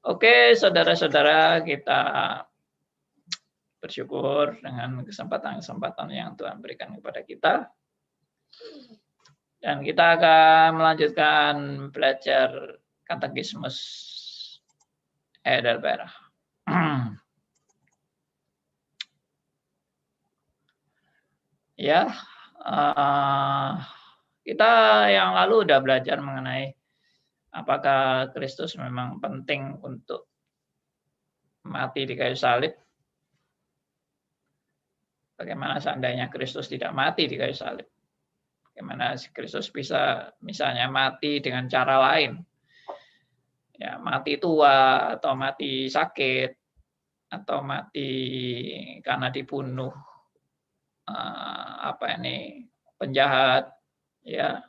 Oke, saudara-saudara, kita bersyukur dengan kesempatan-kesempatan yang Tuhan berikan kepada kita. Dan kita akan melanjutkan belajar katekismus Heidelberg. Ya, kita yang lalu udah belajar mengenai apakah Kristus memang penting untuk mati di kayu salib. Bagaimana seandainya Kristus tidak mati di kayu salib? Bagaimana Kristus bisa misalnya mati dengan cara lain? Ya, mati tua atau mati sakit atau mati karena dibunuh penjahat, ya,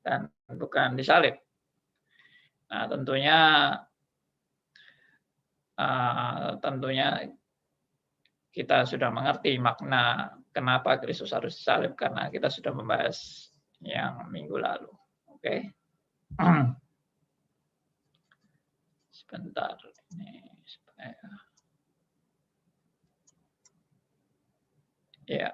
dan bukan disalib. Nah, tentunya kita sudah mengerti makna kenapa Kristus harus disalib, karena kita sudah membahas yang minggu lalu. Oke. Sebentar ini supaya ya.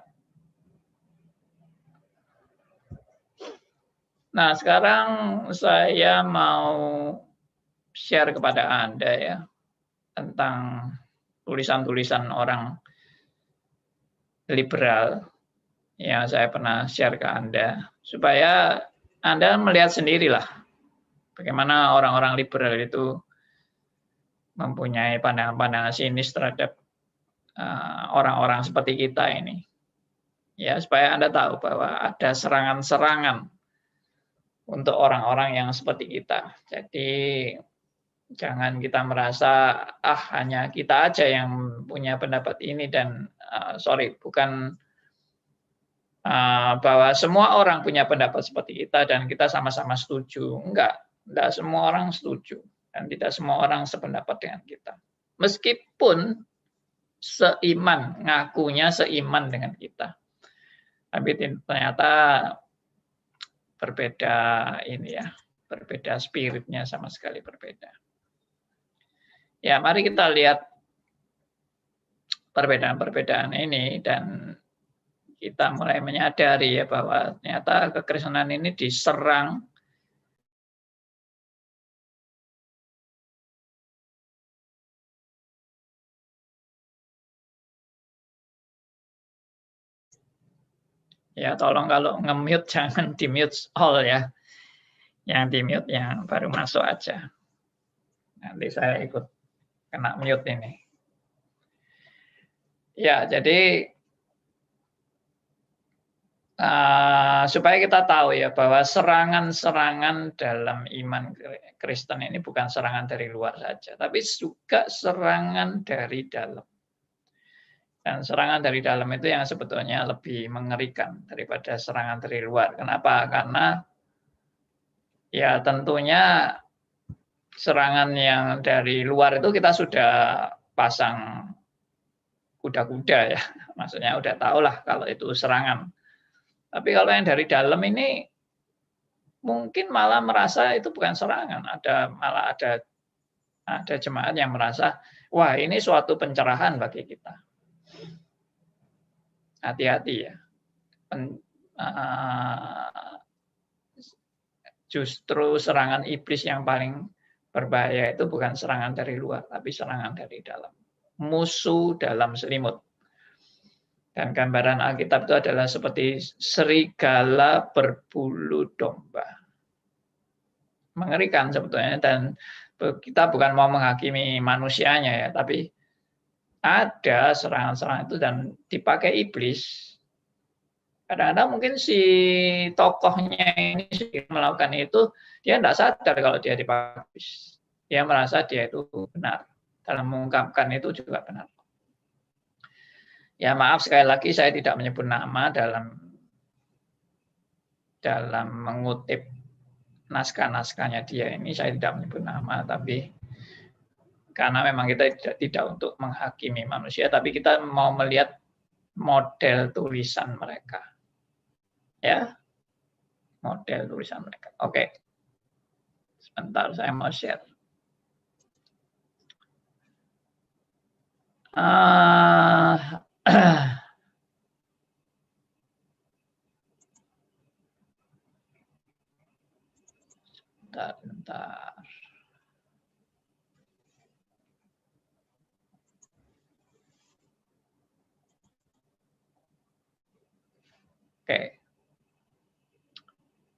Nah, sekarang saya mau share kepada Anda ya tentang tulisan-tulisan orang liberal yang saya pernah share ke Anda, supaya Anda melihat sendirilah bagaimana orang-orang liberal itu mempunyai pandangan-pandangan sinis terhadap orang-orang seperti kita ini. Ya, supaya Anda tahu bahwa ada serangan-serangan untuk orang-orang yang seperti kita. Jadi jangan kita merasa hanya kita aja yang punya pendapat ini, dan bukan bahwa semua orang punya pendapat seperti kita dan kita sama-sama setuju. Enggak semua orang setuju dan tidak semua orang sependapat dengan kita. Meskipun seiman, ngakunya seiman dengan kita. Tapi ternyata berbeda berbeda spiritnya, sama sekali berbeda. Ya, mari kita lihat perbedaan-perbedaan ini dan kita mulai menyadari ya bahwa ternyata kekristenan ini diserang ya. Tolong kalau nge-mute jangan di-mute all ya. Yang di-mute yang baru masuk aja. Nanti saya ikut kena mute ini. Ya, jadi supaya kita tahu ya bahwa serangan-serangan dalam iman Kristen ini bukan serangan dari luar saja, tapi juga serangan dari dalam. Dan serangan dari dalam itu yang sebetulnya lebih mengerikan daripada serangan dari luar. Kenapa? Karena ya tentunya serangan yang dari luar itu kita sudah pasang kuda-kuda ya. Maksudnya udah tahulah kalau itu serangan. Tapi kalau yang dari dalam ini mungkin malah merasa itu bukan serangan. Malah ada jemaat yang merasa, wah ini suatu pencerahan bagi kita. Hati-hati ya. Justru serangan iblis yang paling berbahaya itu bukan serangan dari luar, tapi serangan dari dalam. Musuh dalam selimut. Dan gambaran Alkitab itu adalah seperti serigala berbulu domba. Mengerikan sebetulnya, dan kita bukan mau menghakimi manusianya ya, tapi ada serangan-serangan itu dan dipakai iblis. Kadang-kadang mungkin si tokohnya ini melakukan itu, dia tidak sadar kalau dia dipakai iblis. Dia merasa dia itu benar. Dalam mengungkapkan itu juga benar. Ya maaf sekali lagi saya tidak menyebut nama dalam mengutip naskah-naskahnya dia ini, saya tidak menyebut nama, tapi karena memang kita tidak untuk menghakimi manusia, tapi kita mau melihat model tulisan mereka. Ya, model tulisan mereka. Oke. Sebentar, saya mau share. Bentar. Oke.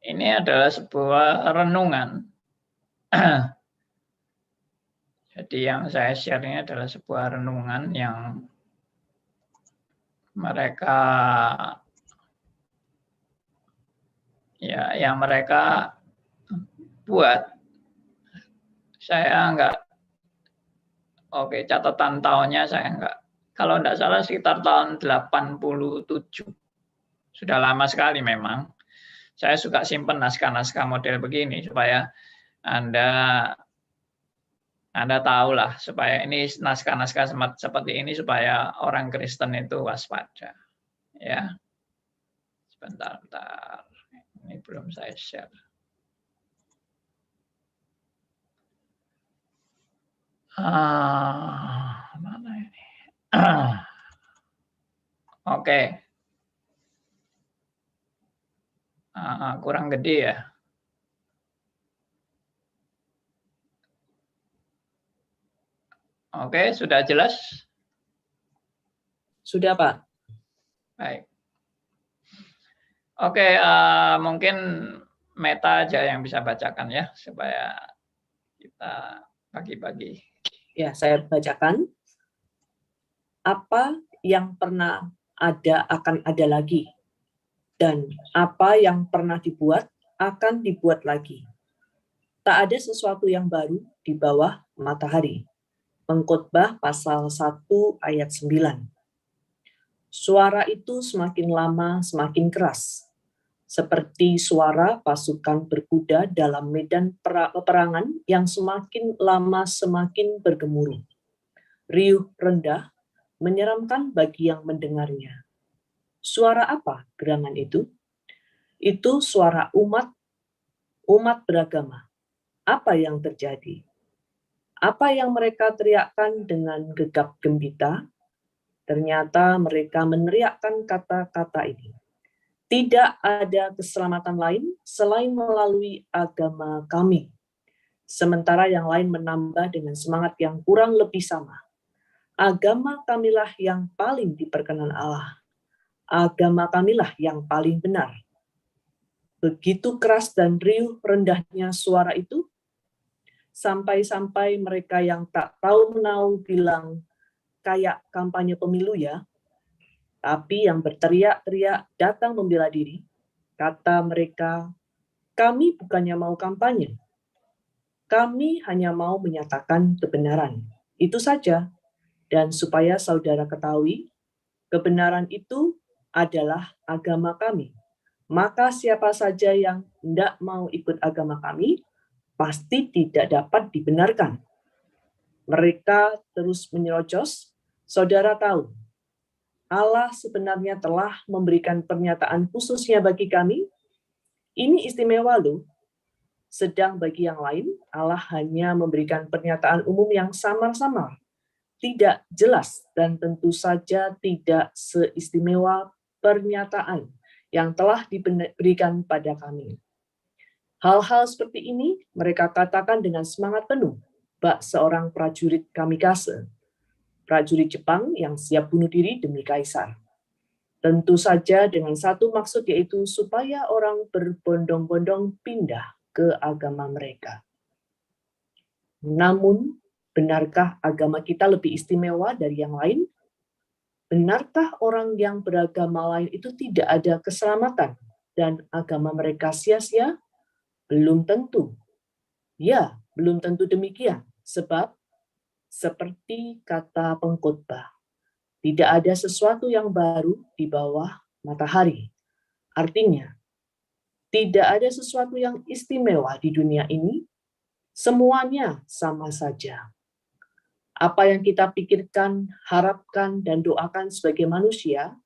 Ini adalah sebuah renungan. Jadi yang saya share ini adalah sebuah renungan yang mereka buat. Saya enggak, oke, catatan tahunnya saya enggak, kalau enggak salah sekitar tahun 87. Sudah lama sekali memang. Saya suka simpan naskah-naskah model begini supaya Anda tahulah, supaya ini naskah-naskah seperti ini supaya orang Kristen itu waspada. Ya. Sebentar. Ini belum saya share. Mana ini? Oke. Kurang gede ya. Oke, sudah jelas? Sudah, Pak. Baik. Oke, mungkin Meta aja yang bisa bacakan ya, supaya kita bagi-bagi. Ya, saya bacakan. Apa yang pernah ada akan ada lagi, dan apa yang pernah dibuat akan dibuat lagi. Tak ada sesuatu yang baru di bawah matahari. Pengkhotbah pasal 1 ayat 9. Suara itu semakin lama semakin keras, seperti suara pasukan berkuda dalam medan peperangan yang semakin lama semakin bergemuruh. Riuh rendah, menyeramkan bagi yang mendengarnya. Suara apa gerangan itu? Itu suara umat beragama. Apa yang terjadi? Apa yang mereka teriakkan dengan gegap gempita? Ternyata mereka meneriakkan kata-kata ini. Tidak ada keselamatan lain selain melalui agama kami. Sementara yang lain menambah dengan semangat yang kurang lebih sama. Agama kamilah yang paling diperkenan Allah. Agama kamilah yang paling benar. Begitu keras dan riuh rendahnya suara itu, sampai-sampai mereka yang tak tahu menau bilang, kayak kampanye pemilu ya, tapi yang berteriak-teriak datang membela diri. Kata mereka, kami bukannya mau kampanye, kami hanya mau menyatakan kebenaran. Itu saja. Dan supaya saudara ketahui, kebenaran itu adalah agama kami. Maka siapa saja yang tidak mau ikut agama kami, pasti tidak dapat dibenarkan. Mereka terus menyerocos, saudara tahu, Allah sebenarnya telah memberikan pernyataan khususnya bagi kami. Ini istimewa loh. Sedang bagi yang lain, Allah hanya memberikan pernyataan umum yang samar-samar, tidak jelas, dan tentu saja tidak seistimewa pernyataan yang telah diberikan pada kami. Hal-hal seperti ini mereka katakan dengan semangat penuh, bak seorang prajurit kamikaze, prajurit Jepang yang siap bunuh diri demi kaisar. Tentu saja dengan satu maksud, yaitu supaya orang berbondong-bondong pindah ke agama mereka. Namun, benarkah agama kita lebih istimewa dari yang lain? Benarkah orang yang beragama lain itu tidak ada keselamatan dan agama mereka sia-sia? Belum tentu. Ya, belum tentu demikian. Sebab, seperti kata pengkhotbah, tidak ada sesuatu yang baru di bawah matahari. Artinya, tidak ada sesuatu yang istimewa di dunia ini, semuanya sama saja. Apa yang kita pikirkan, harapkan, dan doakan sebagai manusia,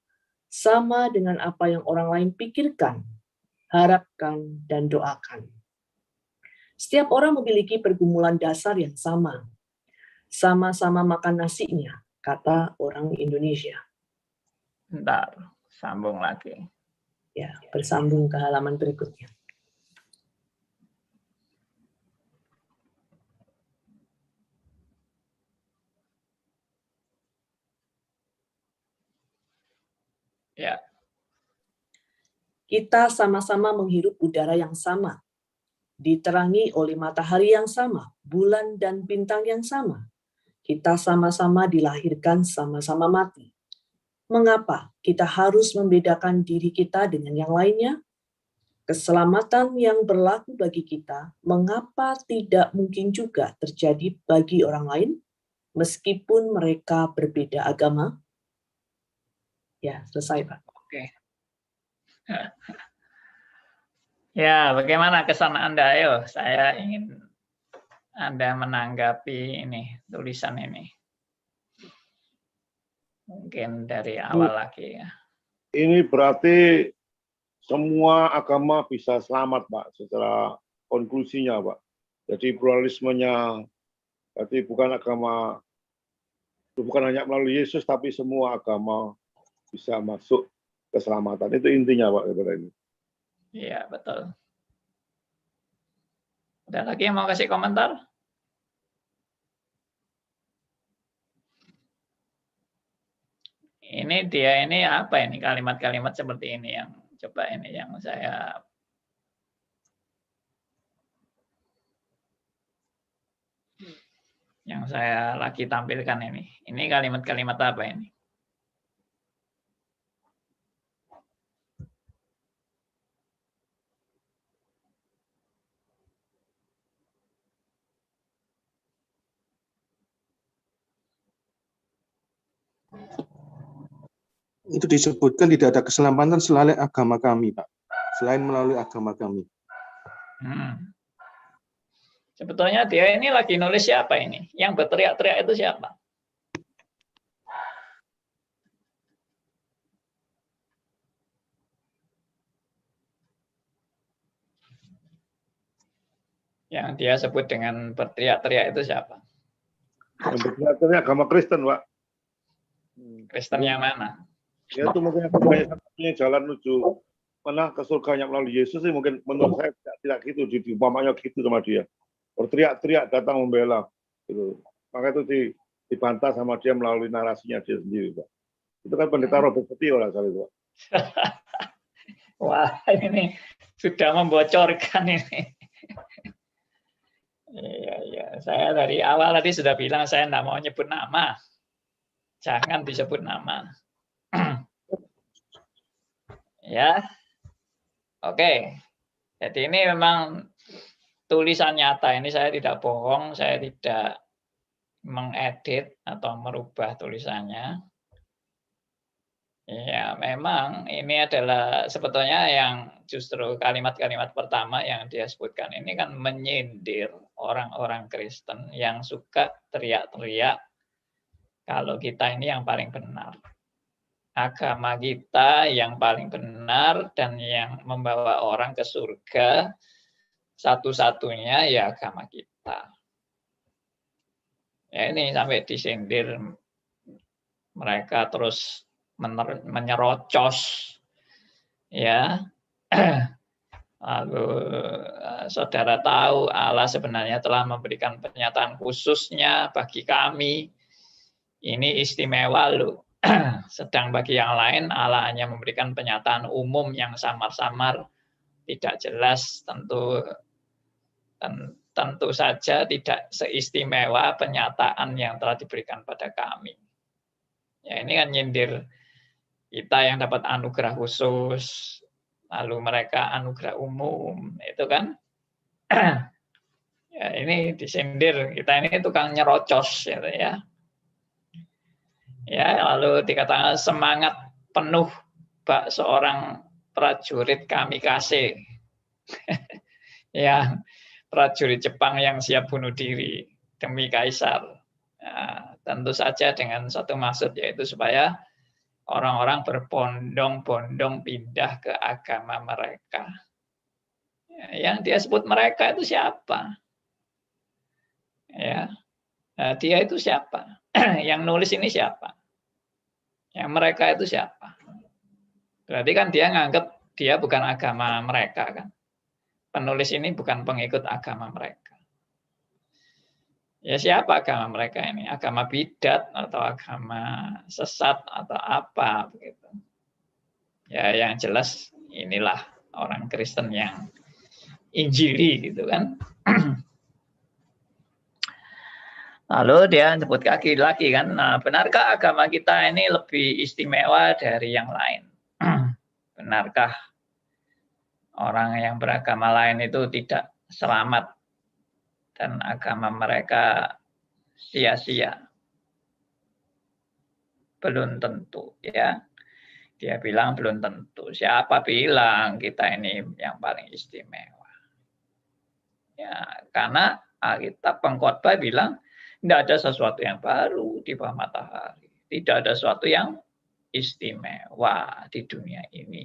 sama dengan apa yang orang lain pikirkan, harapkan, dan doakan. Setiap orang memiliki pergumulan dasar yang sama. Sama-sama makan nasinya, kata orang Indonesia. Bentar, sambung lagi. Ya, bersambung ke halaman berikutnya. Ya. Kita sama-sama menghirup udara yang sama, diterangi oleh matahari yang sama, bulan dan bintang yang sama. Kita sama-sama dilahirkan, sama-sama mati. Mengapa kita harus membedakan diri kita dengan yang lainnya? Keselamatan yang berlaku bagi kita, mengapa tidak mungkin juga terjadi bagi orang lain, meskipun mereka berbeda agama? Ya, selesai, Pak. Oke. Ya, bagaimana kesan Anda? Ayo, saya ingin Anda menanggapi ini, tulisan ini. Mungkin dari awal lagi ya. Ini berarti semua agama bisa selamat, Pak, secara konklusinya, Pak. Jadi pluralismenya, berarti bukan hanya melalui Yesus, tapi semua agama bisa masuk keselamatan. Itu intinya, Pak, daripada ini. Iya, betul. Ada lagi yang mau kasih komentar? Ini dia ini apa ini kalimat-kalimat seperti ini yang coba ini yang saya lagi tampilkan ini. Ini kalimat-kalimat apa ini? Itu disebutkan tidak ada keselamatan selain agama kami, Pak. Selain melalui agama kami. Sebetulnya dia ini lagi nulis siapa ini? Yang berteriak-teriak itu siapa? Yang dia sebut dengan berteriak-teriak itu siapa? Yang berteriak-teriak agama Kristen, Pak. Kristen yang mana? Ya itu mungkin satunya jalan menuju mana ke surganya melalui Yesus sih, mungkin menurut saya tidak gitu, diumpamanya gitu sama dia. Berteriak-teriak datang membela, gitu. Maka itu dibantah sama dia melalui narasinya dia sendiri, Pak. Itu kan pendeta Robert Setio lah kali itu, Pak. Wah, ini sudah membocorkan ini. Iya, saya dari awal tadi sudah bilang saya tidak mau nyebut nama. Jangan disebut nama. Ya, oke. Jadi ini memang tulisan nyata. Ini saya tidak bohong, saya tidak mengedit atau merubah tulisannya. Ya, memang ini adalah sebetulnya yang justru kalimat-kalimat pertama yang dia sebutkan ini kan menyindir orang-orang Kristen yang suka teriak-teriak kalau kita ini yang paling benar. Agama kita yang paling benar dan yang membawa orang ke surga satu-satunya ya agama kita. Ya ini sampai disindir mereka terus menyerocos ya. Lalu saudara tahu Allah sebenarnya telah memberikan pernyataan khususnya bagi kami. Ini istimewa loh. Sedang bagi yang lain Allah hanya memberikan pernyataan umum yang samar-samar, tidak jelas, tentu saja tidak seistimewa pernyataan yang telah diberikan pada kami. Ya ini kan nyindir kita yang dapat anugerah khusus, lalu mereka anugerah umum, itu kan. Ya, ini disindir, kita ini tukang nyerocos, gitu ya. Ya, lalu dikatakan semangat penuh bak seorang prajurit kamikaze. Ya, prajurit Jepang yang siap bunuh diri demi kaisar. Nah, tentu saja dengan satu maksud, yaitu supaya orang-orang berbondong-bondong pindah ke agama mereka. Yang dia sebut mereka itu siapa? Ya, nah, dia itu siapa? Yang nulis ini siapa? Yang mereka itu siapa? Berarti kan dia nganggap dia bukan agama mereka kan. Penulis ini bukan pengikut agama mereka. Ya siapa agama mereka ini? Agama bidat atau agama sesat atau apa begitu. Ya yang jelas inilah orang Kristen yang Injili gitu kan. Lalu dia sebut lagi kan, nah, benarkah agama kita ini lebih istimewa dari yang lain? Benarkah orang yang beragama lain itu tidak selamat dan agama mereka sia-sia? Belum tentu ya. Dia bilang belum tentu. Siapa bilang kita ini yang paling istimewa? Ya, karena Alkitab pengkhotbah bilang tidak ada sesuatu yang baru di bawah matahari. Tidak ada sesuatu yang istimewa di dunia ini.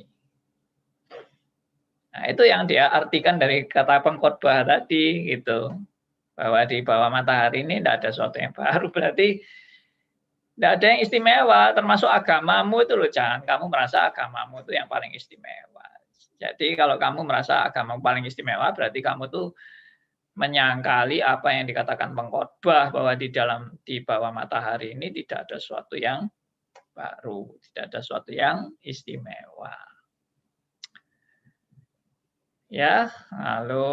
Nah, itu yang dia artikan dari kata pengkhotbah tadi gitu. Bahwa di bawah matahari ini tidak ada sesuatu yang baru. Berarti tidak ada yang istimewa, termasuk agamamu itu loh. Jangan kamu merasa agamamu itu yang paling istimewa. Jadi kalau kamu merasa agamamu paling istimewa, berarti kamu tuh menyangkali apa yang dikatakan pengkhotbah bahwa di bawah matahari ini tidak ada sesuatu yang baru, tidak ada sesuatu yang istimewa. Ya, lalu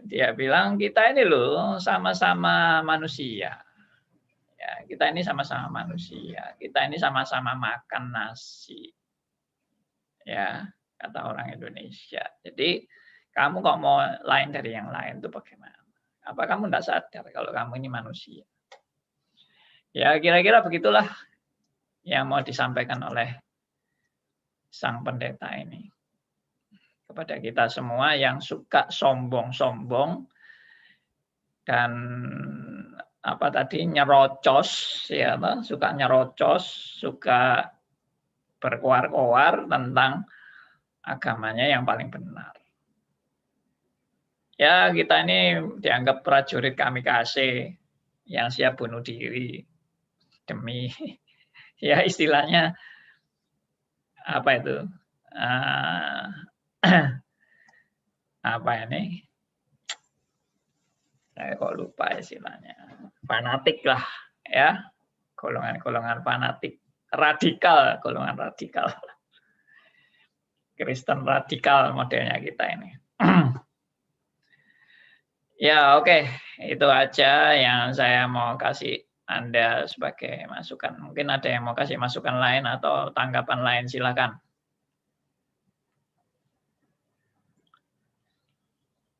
dia bilang kita ini loh sama-sama manusia. Ya, kita ini sama-sama manusia. Kita ini sama-sama makan nasi. Ya, kata orang Indonesia. Jadi kamu kok mau lain dari yang lain itu bagaimana? Apa kamu tidak sadar kalau kamu ini manusia? Ya, kira-kira begitulah yang mau disampaikan oleh sang pendeta ini kepada kita semua yang suka sombong-sombong dan apa tadi nyerocos, ya, suka nyerocos, suka berkoar-koar tentang agamanya yang paling benar. Ya, kita ini dianggap prajurit kamikaze yang siap bunuh diri demi, ya istilahnya apa itu, apa ini? Saya kok lupa istilahnya. Fanatik lah, ya, golongan-golongan fanatik, radikal, golongan radikal, Kristen radikal modelnya kita ini. Ya oke, itu aja yang saya mau kasih Anda sebagai masukan. Mungkin ada yang mau kasih masukan lain atau tanggapan lain, silakan.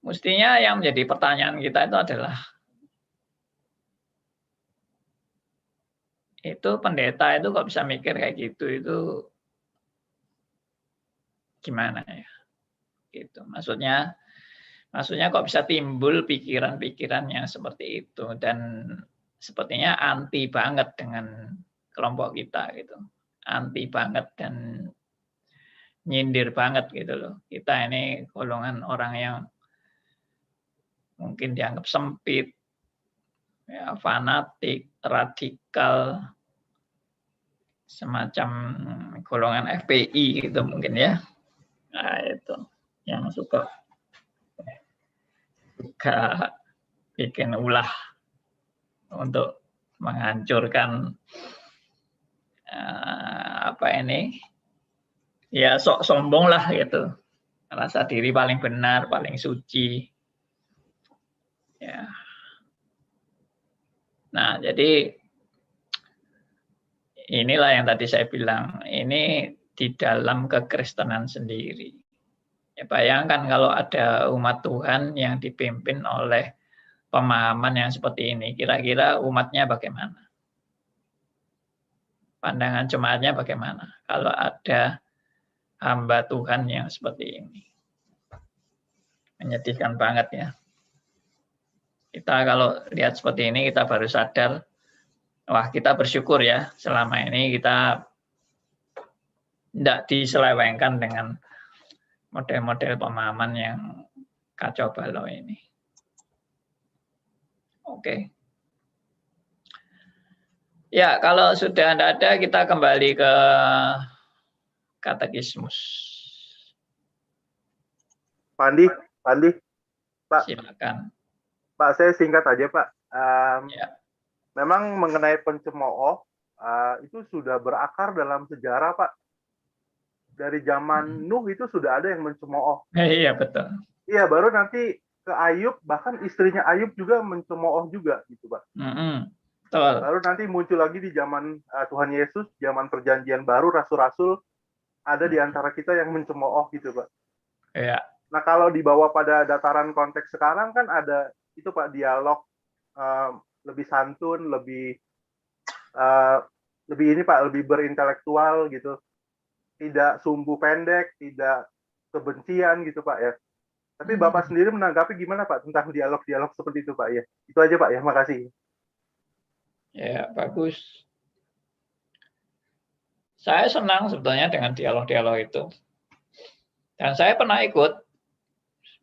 Mestinya yang menjadi pertanyaan kita itu adalah, itu pendeta itu kok bisa mikir kayak gitu, itu gimana ya? Gitu. Maksudnya kok bisa timbul pikiran-pikiran yang seperti itu, dan sepertinya anti banget dengan kelompok kita gitu. Anti banget dan nyindir banget gitu loh. Kita ini golongan orang yang mungkin dianggap sempit, ya, fanatik, radikal, semacam golongan FPI gitu mungkin ya. Nah itu yang suka bikin ulah untuk menghancurkan apa ini, ya sok sombong lah gitu, merasa diri paling benar, paling suci. Ya. Nah, jadi inilah yang tadi saya bilang, ini di dalam kekristenan sendiri. Ya, bayangkan kalau ada umat Tuhan yang dipimpin oleh pemahaman yang seperti ini, kira-kira umatnya bagaimana? Pandangan jemaatnya bagaimana kalau ada hamba Tuhan yang seperti ini? Menyedihkan banget ya. Kita kalau lihat seperti ini, kita baru sadar, wah kita bersyukur ya, selama ini kita tidak diselewengkan dengan model-model pemahaman yang kacau balau ini. Oke. Ya, kalau sudah tidak ada, kita kembali ke katekismus. Pak Andi, Pak. Silakan. Pak, saya singkat aja, Pak. Ya. Memang mengenai pencemooh, itu sudah berakar dalam sejarah, Pak. Dari zaman Nuh itu sudah ada yang mencemooh. Iya, betul. Iya, baru nanti ke Ayub, bahkan istrinya Ayub juga mencemooh juga, gitu, Pak. Betul. Baru nanti muncul lagi di zaman Tuhan Yesus, zaman perjanjian baru, rasul-rasul ada di antara kita yang mencemooh, gitu, Pak. Iya. Nah, kalau dibawa pada dataran konteks sekarang kan ada itu, Pak, dialog lebih santun, lebih ini, Pak, lebih berintelektual gitu. Tidak sumbu pendek, tidak kebencian gitu, Pak, ya. Tapi Bapak sendiri menanggapi gimana, Pak, tentang dialog-dialog seperti itu, Pak, ya? Itu aja, Pak, ya. Makasih. Ya, bagus. Saya senang sebetulnya dengan dialog-dialog itu. Dan saya pernah ikut,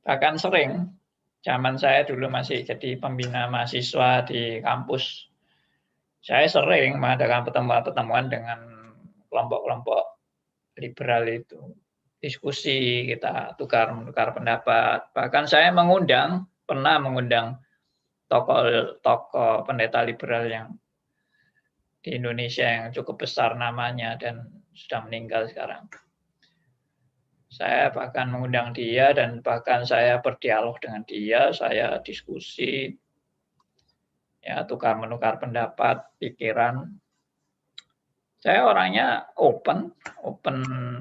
bahkan sering. Zaman saya dulu masih jadi pembina mahasiswa di kampus. Saya sering mengadakan pertemuan-pertemuan dengan kelompok-kelompok liberal itu. Diskusi, kita tukar-menukar pendapat. Bahkan saya pernah mengundang tokoh pendeta liberal yang di Indonesia yang cukup besar namanya dan sudah meninggal sekarang. Saya bahkan mengundang dia dan bahkan saya berdialog dengan dia, saya diskusi, ya tukar-menukar pendapat, pikiran. Saya orangnya open,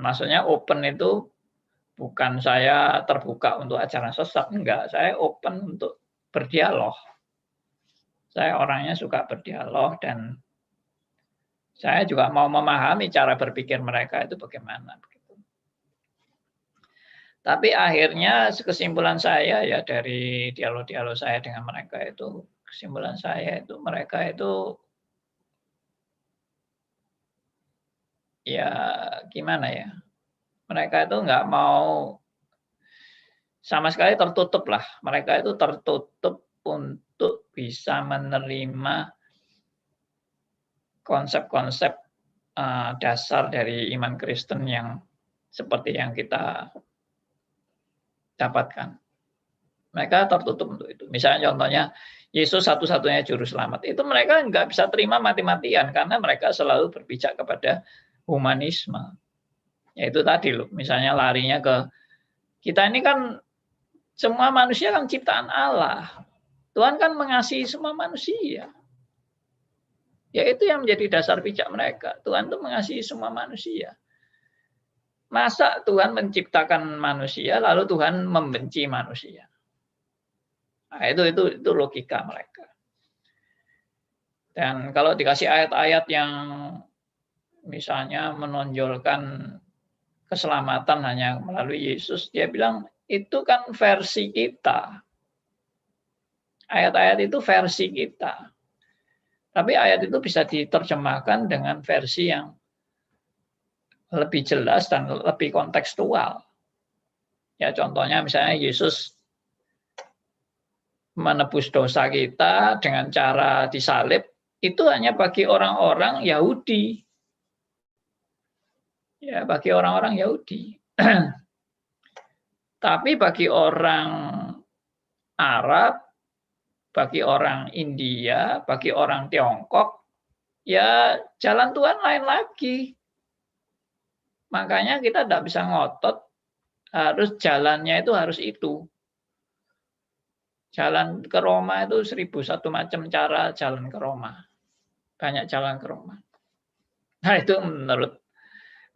maksudnya open itu bukan saya terbuka untuk ajaran sesat, enggak. Saya open untuk berdialog. Saya orangnya suka berdialog dan saya juga mau memahami cara berpikir mereka itu bagaimana. Tapi akhirnya kesimpulan saya ya dari dialog-dialog saya dengan mereka itu, kesimpulan saya itu mereka itu ya gimana ya, mereka itu nggak mau sama sekali, tertutup lah. Mereka itu tertutup untuk bisa menerima konsep-konsep dasar dari iman Kristen yang seperti yang kita dapatkan. Mereka tertutup untuk itu. Misalnya contohnya, Yesus satu-satunya juru selamat. Itu mereka nggak bisa terima mati-matian karena mereka selalu berpijak kepada humanisme. Yaitu tadi loh, misalnya larinya ke kita ini kan semua manusia kan ciptaan Allah. Tuhan kan mengasihi semua manusia. Ya itu yang menjadi dasar pijak mereka. Tuhan itu mengasihi semua manusia. Masa Tuhan menciptakan manusia lalu Tuhan membenci manusia? Nah, itu logika mereka. Dan kalau dikasih ayat-ayat yang misalnya menonjolkan keselamatan hanya melalui Yesus, dia bilang itu kan versi kita. Ayat-ayat itu versi kita. Tapi ayat itu bisa diterjemahkan dengan versi yang lebih jelas dan lebih kontekstual. Ya contohnya misalnya Yesus menebus dosa kita dengan cara disalib, itu hanya bagi orang-orang Yahudi. Ya, bagi orang-orang Yahudi. Tapi bagi orang Arab, bagi orang India, bagi orang Tiongkok, ya jalan Tuhan lain lagi. Makanya kita tidak bisa ngotot, harus jalannya itu harus itu. Jalan ke Roma itu 1001 macam cara jalan ke Roma. Banyak jalan ke Roma. Nah itu menurut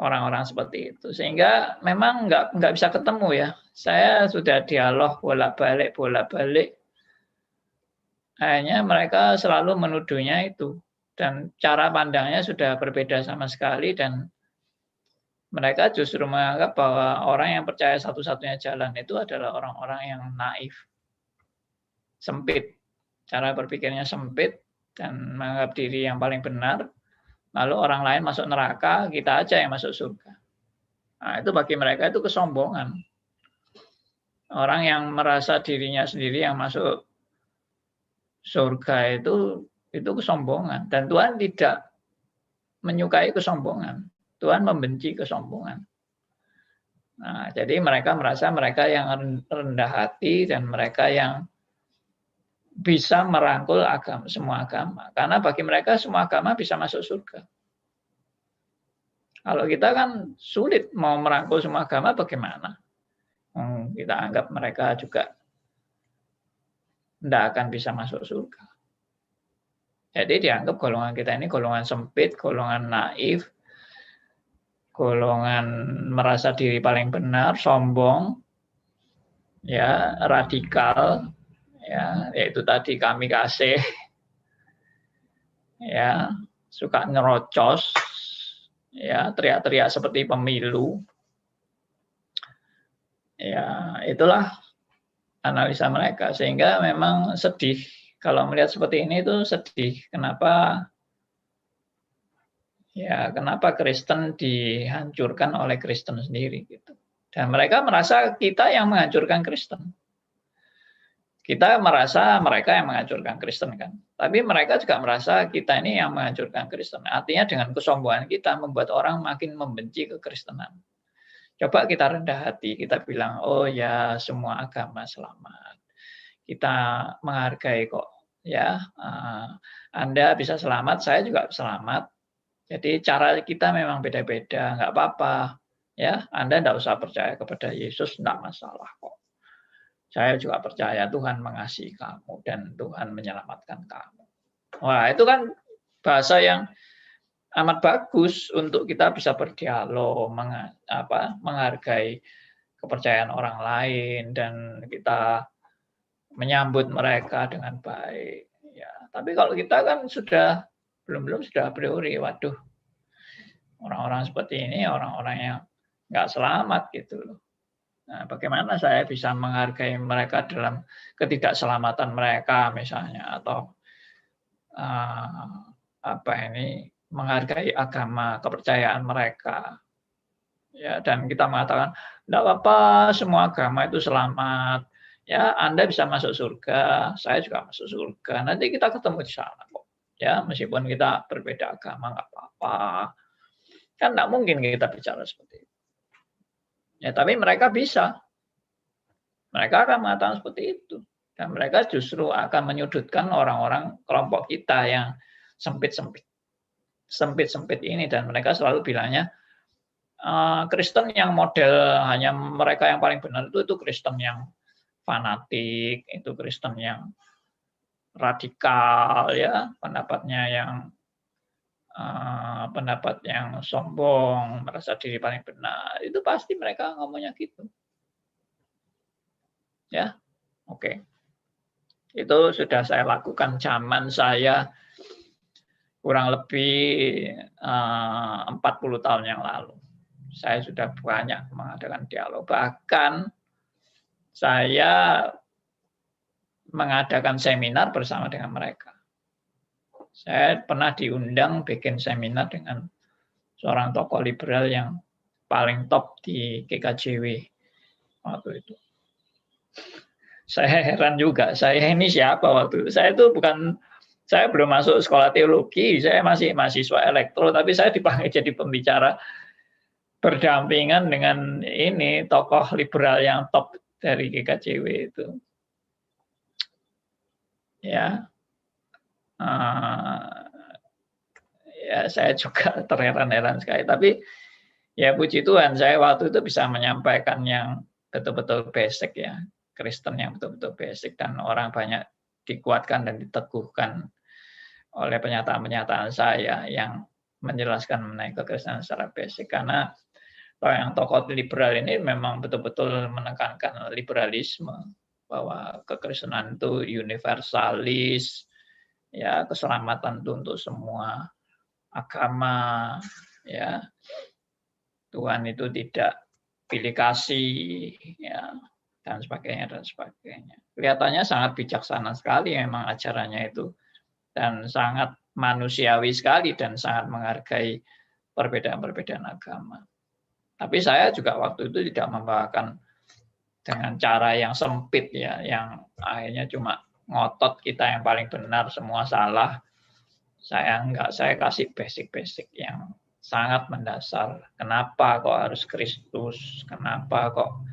orang-orang seperti itu. Sehingga memang nggak bisa ketemu ya. Saya sudah dialog bolak-balik. Akhirnya mereka selalu menuduhnya itu. Dan cara pandangnya sudah berbeda sama sekali dan mereka justru menganggap bahwa orang yang percaya satu-satunya jalan itu adalah orang-orang yang naif. Sempit. Cara berpikirnya sempit dan menganggap diri yang paling benar. Lalu orang lain masuk neraka, kita aja yang masuk surga. Nah, itu bagi mereka itu kesombongan. Orang yang merasa dirinya sendiri yang masuk surga itu Itu kesombongan. Dan Tuhan tidak menyukai kesombongan. Tuhan membenci kesombongan. Nah, jadi mereka merasa mereka yang rendah hati dan mereka yang bisa merangkul agama, semua agama. Karena bagi mereka semua agama bisa masuk surga. Kalau kita kan sulit mau merangkul semua agama, bagaimana? Kita anggap mereka juga tidak akan bisa masuk surga. Jadi dianggap golongan kita ini golongan sempit, golongan naif, golongan merasa diri paling benar, sombong, ya, radikal, ya, yaitu tadi kami kasih, ya, suka nyerocos, ya, teriak-teriak seperti pemilu, ya, itulah analisa mereka. Sehingga memang sedih kalau melihat seperti ini, itu sedih. Kenapa? Ya, kenapa Kristen dihancurkan oleh Kristen sendiri gitu. Dan mereka merasa kita yang menghancurkan Kristen. Kita merasa mereka yang menghancurkan Kristen kan. Tapi mereka juga merasa kita ini yang menghancurkan Kristen. Artinya dengan kesombongan kita membuat orang makin membenci kekristenan. Coba kita rendah hati, kita bilang, oh ya semua agama selamat. Kita menghargai kok. Ya, Anda bisa selamat, saya juga selamat. Jadi cara kita memang beda-beda, nggak apa-apa. Ya, Anda nggak usah percaya kepada Yesus, nggak masalah kok. Saya juga percaya Tuhan mengasihi kamu dan Tuhan menyelamatkan kamu. Wah, itu kan bahasa yang amat bagus untuk kita bisa berdialog, menghargai kepercayaan orang lain, dan kita menyambut mereka dengan baik. Ya, tapi kalau kita kan sudah sudah a priori, waduh, orang-orang seperti ini orang-orang yang nggak selamat gitu loh. Nah, bagaimana saya bisa menghargai mereka dalam ketidakselamatan mereka misalnya, atau menghargai agama, kepercayaan mereka. Ya, dan kita mengatakan tidak apa-apa, semua agama itu selamat. Ya, Anda bisa masuk surga, saya juga masuk surga. Nanti kita ketemu di sana kok. Ya, meskipun kita berbeda agama nggak apa-apa. Kan tidak mungkin kita bicara seperti itu. Ya, tapi mereka bisa. Mereka akan mengatakan seperti itu. Dan mereka justru akan menyudutkan orang-orang kelompok kita yang sempit-sempit ini. Dan mereka selalu bilangnya, Kristen yang model hanya mereka yang paling benar itu Kristen yang fanatik, itu Kristen yang radikal, ya, pendapat yang sombong, merasa diri paling benar. Itu pasti mereka ngomongnya gitu. Ya, oke. Itu sudah saya lakukan zaman saya kurang lebih 40 tahun yang lalu. Saya sudah banyak mengadakan dialog. Bahkan saya mengadakan seminar bersama dengan mereka. Saya pernah diundang bikin seminar dengan seorang tokoh liberal yang paling top di GKJW waktu itu. Saya heran juga, saya ini siapa waktu itu? Saya belum masuk sekolah teologi, saya masih mahasiswa elektro, tapi saya dipanggil jadi pembicara berdampingan dengan ini tokoh liberal yang top dari GKJW itu. Ya. Ya, saya juga terheran-heran sekali. Tapi ya puji Tuhan, saya waktu itu bisa menyampaikan yang betul-betul basic, ya, Kristen yang betul-betul basic, dan orang banyak dikuatkan dan diteguhkan oleh pernyataan-pernyataan saya yang menjelaskan mengenai kekristenan secara basic. Karena yang tokoh liberal ini memang betul-betul menekankan liberalisme, bahwa kekristenan itu universalis, ya, keselamatan itu untuk semua agama, ya, Tuhan itu tidak pilih kasih, ya, dan sebagainya dan sebagainya. Kelihatannya sangat bijaksana sekali memang ajarannya itu, dan sangat manusiawi sekali, dan sangat menghargai perbedaan-perbedaan agama. Tapi saya juga waktu itu tidak membawakan dengan cara yang sempit, ya, yang akhirnya cuma ngotot kita yang paling benar, semua salah. Saya kasih basic-basic yang sangat mendasar. Kenapa kok harus Kristus? Kenapa kok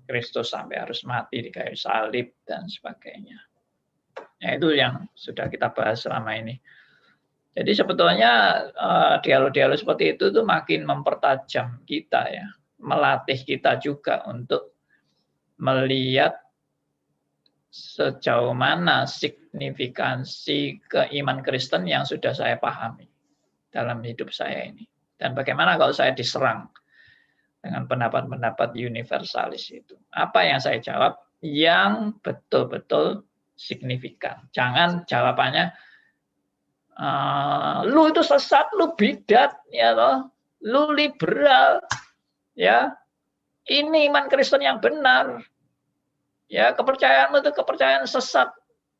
Kristus sampai harus mati di kayu salib dan sebagainya. Ya, itu yang sudah kita bahas selama ini. Jadi sebetulnya dialog-dialog seperti itu tuh makin mempertajam kita ya, melatih kita juga untuk melihat sejauh mana signifikansi keiman Kristen yang sudah saya pahami dalam hidup saya ini. Dan bagaimana kalau saya diserang dengan pendapat-pendapat universalis itu. Apa yang saya jawab yang betul-betul signifikan. Jangan jawabannya, lu itu sesat, lu bidat, ya loh, lu liberal, ya. Ini iman Kristen yang benar. Ya, kepercayaanmu itu kepercayaan sesat,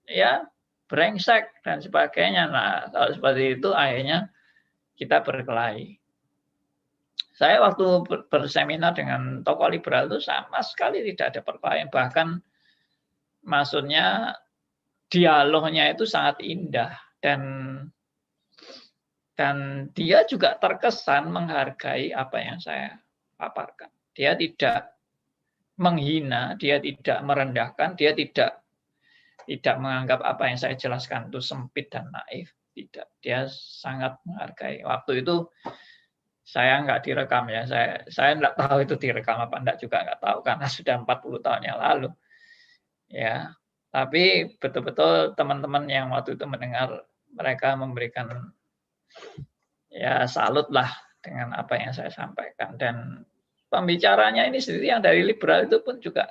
ya, brengsek dan sebagainya. Nah, kalau seperti itu akhirnya kita berkelahi. Saya waktu berseminar dengan tokoh liberal itu sama sekali tidak ada perkelahian, bahkan maksudnya dialognya itu sangat indah dan dia juga terkesan menghargai apa yang saya paparkan. Dia tidak menghina, dia tidak merendahkan, dia tidak menganggap apa yang saya jelaskan itu sempit dan naif. Tidak, dia sangat menghargai. Waktu itu saya nggak direkam ya, saya nggak tahu itu direkam apa enggak juga nggak tahu karena sudah 40 tahun yang lalu. Ya, tapi betul-betul teman-teman yang waktu itu mendengar, mereka memberikan ya salut lah dengan apa yang saya sampaikan. Dan pembicaranya ini sendiri yang dari liberal itu pun juga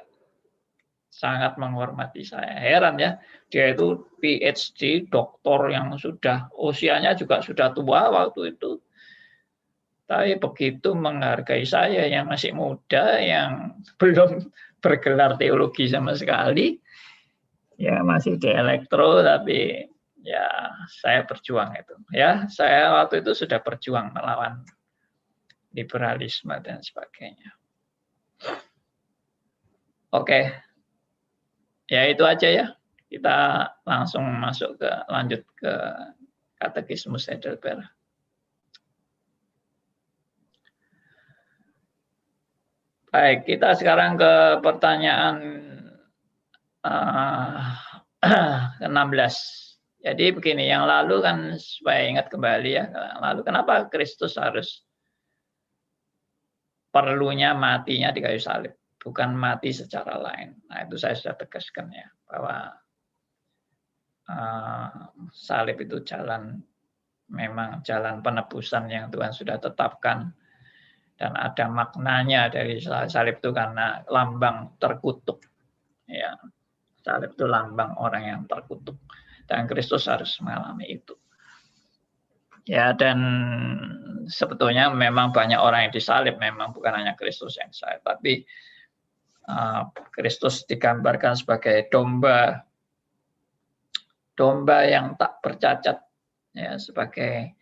sangat menghormati saya. Heran ya, dia itu PhD, doktor yang sudah usianya juga sudah tua waktu itu. Tapi begitu menghargai saya yang masih muda, yang belum bergelar teologi sama sekali, ya masih di elektro, tapi ya saya berjuang itu. Ya, saya waktu itu sudah berjuang melawan liberalisme dan sebagainya. Oke, ya itu aja ya. Kita langsung lanjut ke Katekismus Heidelberg. Baik, kita sekarang ke pertanyaan ke-16. Jadi begini, yang lalu kan supaya ingat kembali ya, lalu kenapa Kristus harus perlunya matinya di kayu salib, bukan mati secara lain. Nah, itu saya sudah tegaskan ya, bahwa salib itu memang jalan penebusan yang Tuhan sudah tetapkan. Dan ada maknanya dari salib itu karena lambang terkutuk. Ya, salib itu lambang orang yang terkutuk. Dan Kristus harus mengalami itu. Ya, dan sebetulnya memang banyak orang yang disalib, memang bukan hanya Kristus yang disalib, tapi Kristus digambarkan sebagai domba yang tak bercacat, ya, sebagai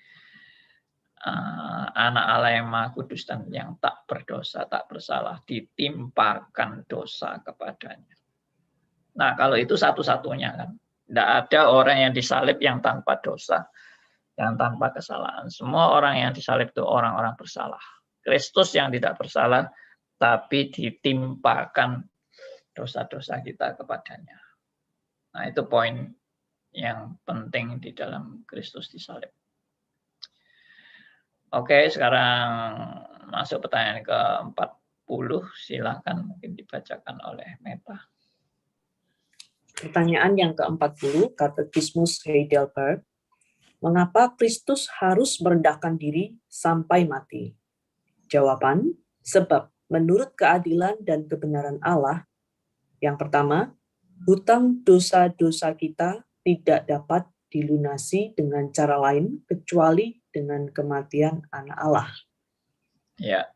anak Allah yang Maha Kudus dan yang tak berdosa, tak bersalah, ditimpakan dosa kepadanya. Nah, kalau itu satu-satunya kan, tidak ada orang yang disalib yang tanpa dosa, yang tanpa kesalahan. Semua orang yang disalib itu orang-orang bersalah. Kristus yang tidak bersalah, tapi ditimpakan dosa-dosa kita kepadanya. Nah, itu poin yang penting di dalam Kristus disalib. Oke, sekarang masuk pertanyaan ke-40. Silakan mungkin dibacakan oleh Meta. Pertanyaan yang ke-40, Katekismus Heidelberg. Mengapa Kristus harus merendahkan diri sampai mati? Jawaban, sebab menurut keadilan dan kebenaran Allah, yang pertama, hutang dosa-dosa kita tidak dapat dilunasi dengan cara lain kecuali dengan kematian Anak Allah. Ya.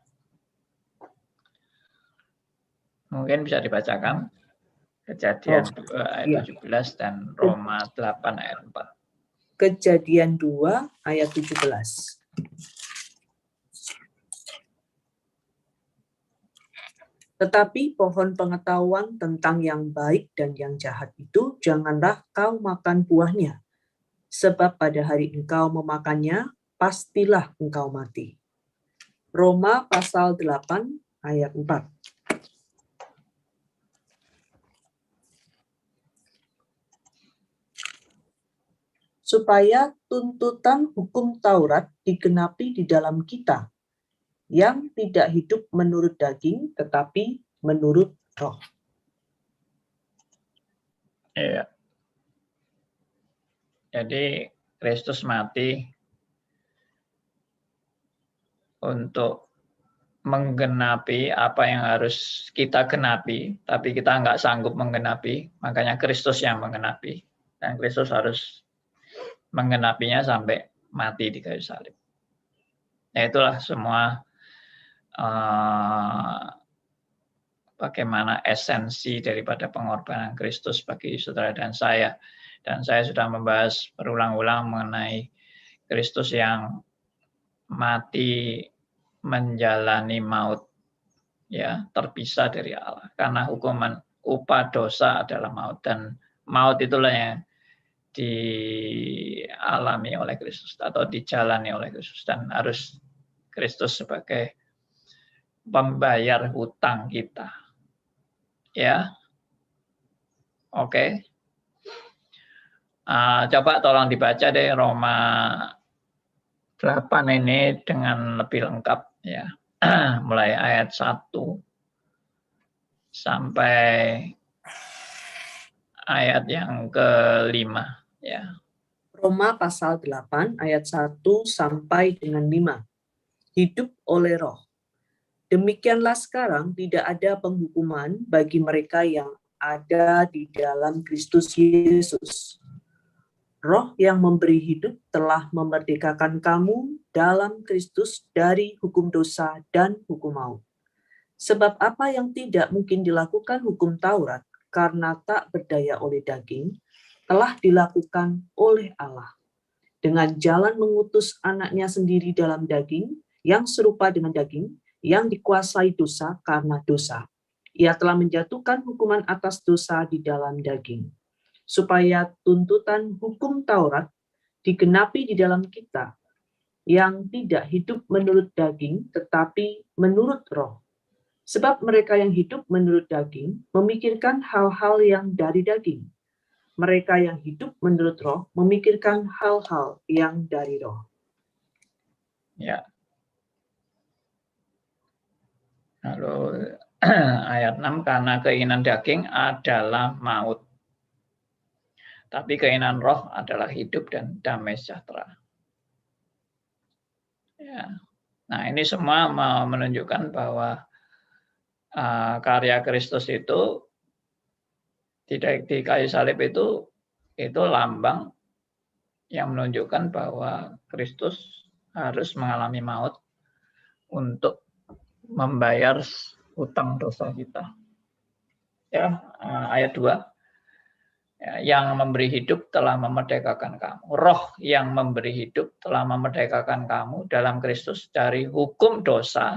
Mungkin bisa dibacakan Kejadian 2 ayat 17 dan Roma 8 ayat 4. Kejadian 2 ayat 17. Tetapi pohon pengetahuan tentang yang baik dan yang jahat itu janganlah kau makan buahnya, sebab pada hari engkau memakannya, pastilah engkau mati. Roma pasal 8 ayat 4. Supaya tuntutan hukum Taurat digenapi di dalam kita, yang tidak hidup menurut daging, tetapi menurut roh. Iya. Jadi Kristus mati untuk menggenapi apa yang harus kita genapi, tapi kita nggak sanggup menggenapi, makanya Kristus yang menggenapi. Dan Kristus harus menggenapinya sampai mati di kayu salib. Ya itulah semua bagaimana esensi daripada pengorbanan Kristus bagi saudara dan saya. Dan saya sudah membahas berulang-ulang mengenai Kristus yang mati menjalani maut, ya, terpisah dari Allah. Karena hukuman upah dosa adalah maut, dan maut itulah yang dialami oleh Kristus atau dijalani oleh Kristus, dan harus Kristus sebagai pembayar hutang kita. Ya, oke. Coba tolong dibaca deh Roma 8 ini dengan lebih lengkap, ya. Mulai ayat 1 sampai ayat yang ke-5, ya. Roma pasal 8 ayat 1 sampai dengan 5. Hidup oleh roh. Demikianlah sekarang tidak ada penghukuman bagi mereka yang ada di dalam Kristus Yesus. Roh yang memberi hidup telah memerdekakan kamu dalam Kristus dari hukum dosa dan hukum maut. Sebab apa yang tidak mungkin dilakukan hukum Taurat karena tak berdaya oleh daging, telah dilakukan oleh Allah. Dengan jalan mengutus anaknya sendiri dalam daging, yang serupa dengan daging, yang dikuasai dosa karena dosa. Ia telah menjatuhkan hukuman atas dosa di dalam daging, supaya tuntutan hukum Taurat digenapi di dalam kita, yang tidak hidup menurut daging, tetapi menurut roh. Sebab mereka yang hidup menurut daging memikirkan hal-hal yang dari daging. Mereka yang hidup menurut roh memikirkan hal-hal yang dari roh. Ya. Lalu ayat 6, karena keinginan daging adalah maut, tapi keinginan roh adalah hidup dan damai sejahtera. Ya. Nah, ini semua menunjukkan bahwa karya Kristus itu di kayu salib itu lambang yang menunjukkan bahwa Kristus harus mengalami maut untuk membayar hutang dosa kita. Ya, ayat 2. Yang memberi hidup telah memerdekakan kamu. Roh yang memberi hidup telah memerdekakan kamu dalam Kristus dari hukum dosa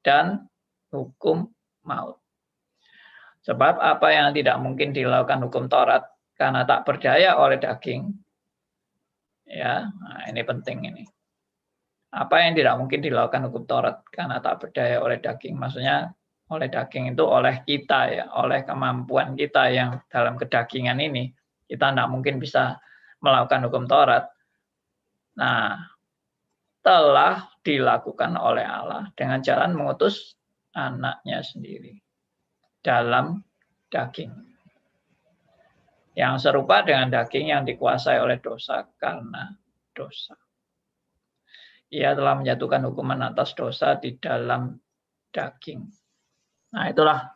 dan hukum maut. Sebab apa yang tidak mungkin dilakukan hukum Taurat karena tak berdaya oleh daging. Ya, nah ini penting ini. Apa yang tidak mungkin dilakukan hukum Taurat karena tak berdaya oleh daging. Maksudnya oleh daging itu oleh kita, ya, oleh kemampuan kita yang dalam kedagingan ini, kita tidak mungkin bisa melakukan hukum Taurat. Nah, telah dilakukan oleh Allah dengan jalan mengutus anaknya sendiri dalam daging, yang serupa dengan daging yang dikuasai oleh dosa karena dosa. Ia telah menjatuhkan hukuman atas dosa di dalam daging. Nah, itulah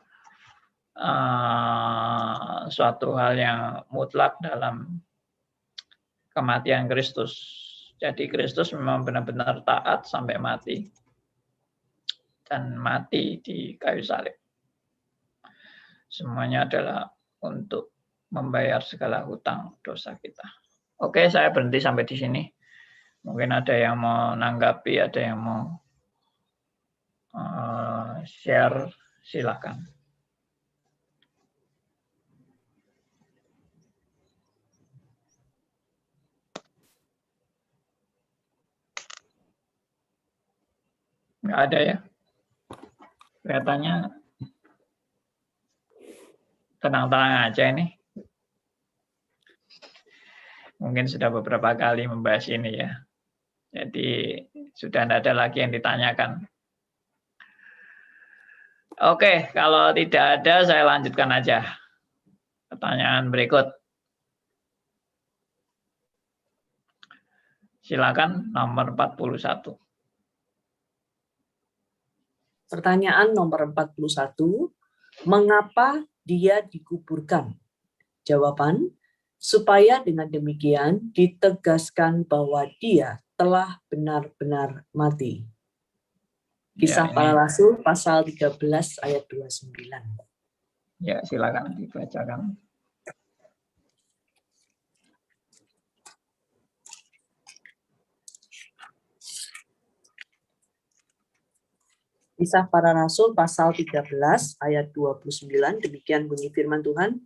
suatu hal yang mutlak dalam kematian Kristus. Jadi Kristus memang benar-benar taat sampai mati, dan mati di kayu salib. Semuanya adalah untuk membayar segala hutang dosa kita. Oke, saya berhenti sampai di sini. Mungkin ada yang mau nanggapi, ada yang mau share, silakan. Nggak ada ya? Kelihatannya tenang-tenang aja ini. Mungkin sudah beberapa kali membahas ini ya. Jadi sudah tidak ada lagi yang ditanyakan. Oke, kalau tidak ada saya lanjutkan aja. Pertanyaan berikut. Silakan nomor 41. Pertanyaan nomor 41, mengapa dia dikuburkan? Jawaban, supaya dengan demikian ditegaskan bahwa dia telah benar-benar mati. Kisah Para Rasul pasal 13 ayat 29. Ya, silakan dibacakan. Kisah Para Rasul pasal 13 ayat 29, demikian bunyi firman Tuhan.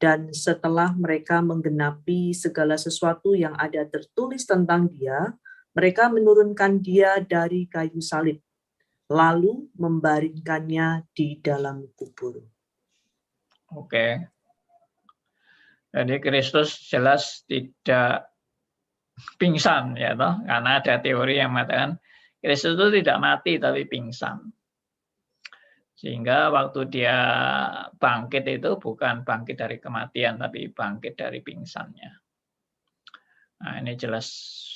Dan setelah mereka menggenapi segala sesuatu yang ada tertulis tentang dia, mereka menurunkan dia dari kayu salib, lalu membaringkannya di dalam kubur. Oke. Jadi Kristus jelas tidak pingsan ya toh, karena ada teori yang mengatakan Kristus itu tidak mati tapi pingsan. Sehingga waktu dia bangkit itu bukan bangkit dari kematian, tapi bangkit dari pingsannya. Nah, ini jelas